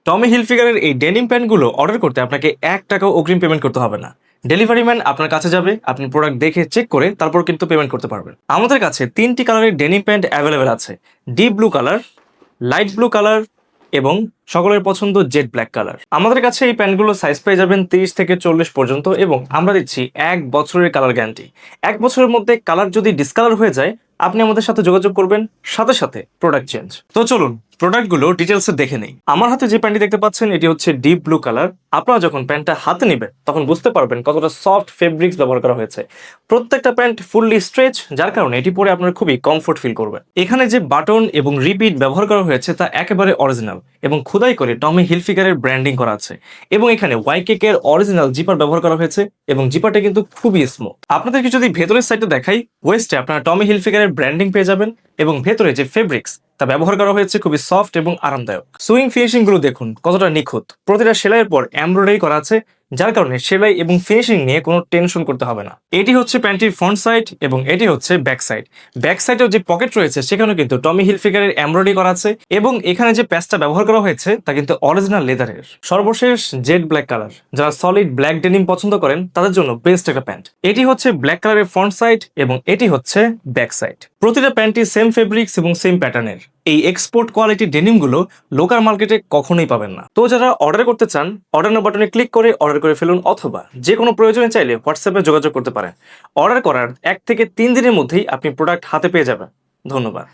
টমি হিলফিগারের এই ডেনিম প্যান্টগুলো অর্ডার করতে আপনাকে 1 টাকাও অগ্রিম পেমেন্ট করতে হবে না। ডেলিভারি ম্যান আপনার কাছে যাবে, আপনি প্রোডাক্ট দেখে চেক করে তারপর কিন্তু পেমেন্ট করতে পারবেন। আমাদের কাছে 3টি কালারের ডেনিম প্যান্ট অ্যাভেলেবেল আছে: deep blue colour, light blue colour এবং সকলের পছন্দ জেড ব্ল্যাক কালার। আমাদের কাছে এই প্যান্টগুলো সাইজ পেয়ে যাবেন 30 থেকে 40 পর্যন্ত এবং আমরা দিচ্ছি 1 বছরের কালার গ্যারান্টি। 1 বছরের মধ্যে কালার যদি ডিসকালার হয়ে যায়, আপনি আমাদের সাথে যোগাযোগ করবেন, সাথে সাথে প্রোডাক্ট চেঞ্জ। তো চলুন প্রোডাক্টগুলো ডিটেলসে দেখে নেই। আমার হাতে যে প্যান্টটি দেখতে পাচ্ছেন এটি হচ্ছে ডিপ ব্লু কালার। আপনারা যখন প্যান্টটা হাতে নেবেন তখন বুঝতে পারবেন কতটা সফট ফেব্রিক্স ব্যবহার করা হয়েছে। প্রত্যেকটা প্যান্ট ফুললি স্ট্রেচ, যার কারণে এটি পরে আপনারা খুবই কমফোর্ট ফিল করবেন। এখানে যে বাটন এবং রিপিট ব্যবহার করা হয়েছে তা একেবারে অরিজিনাল এবং খোদাই করে টমি হিলফিগারের ব্র্যান্ডিং করা আছে। এবং এখানে ওয়াইকেক এর অরিজিনাল জিপার ব্যবহার করা হয়েছে এবং জিপারটা কিন্তু খুবই স্মুথ। আপনাদেরকে যদি ভেতরের সাইডটা দেখাই, ওয়েস্টে আপনারা টমি হিলফিগারের ব্র্যান্ডিং পেয়ে যাবেন এবং ভেতরে যে ফেব্রিক্স তা ব্যবহার করা হয়েছে খুবই সফট এবং আরামদায়ক। সুইং ফিনিশিং গুলো দেখুন কতটা নিখুঁত। প্রতিটা সেলাইয়ের পর এমব্রয়ডারি করা আছে, যার কারণে সেলাই এবং ফিনিশিং নিয়ে কোনো টেনশন করতে হবে না। এটি হচ্ছে প্যান্টির ফ্রন্ট সাইড এবং এটি হচ্ছে ব্যাক সাইড। ব্যাক সাইডের যে পকেট রয়েছে সেখানেও কিন্তু টমি হিলফিগারের এমব্রয়ডারি করা আছে এবং এখানে যে প্যাচটা ব্যবহার করা হয়েছে তা কিন্তু অরিজিনাল লেদারের। সর্বশেষ জেড ব্ল্যাক কালার, যারা সলিড ব্ল্যাক ডেনিম পছন্দ করেন তাদের জন্য বেস্ট একটা প্যান্ট। এটি হচ্ছে ব্ল্যাক কালারের ফ্রন্ট সাইড এবং এটি হচ্ছে ব্যাক সাইড। প্রতিটা প্যান্টই সেম ফেব্রিক্স এবং সেম প্যাটার্নের। এই এক্সপোর্ট কোয়ালিটি ডেনিম গুলো লোকাল মার্কেটে কখনোই পাবেন না। তো যারা অর্ডার করতে চান, অর্ডার নাও বাটনে ক্লিক করে অর্ডার করে ফেলুন, অথবা যে কোনো প্রয়োজনে চাইলে হোয়াটসঅ্যাপে যোগাযোগ করতে পারেন। অর্ডার করার 1 থেকে 3 দিনের মধ্যেই আপনি প্রোডাক্ট হাতে পেয়ে যাবেন। ধন্যবাদ।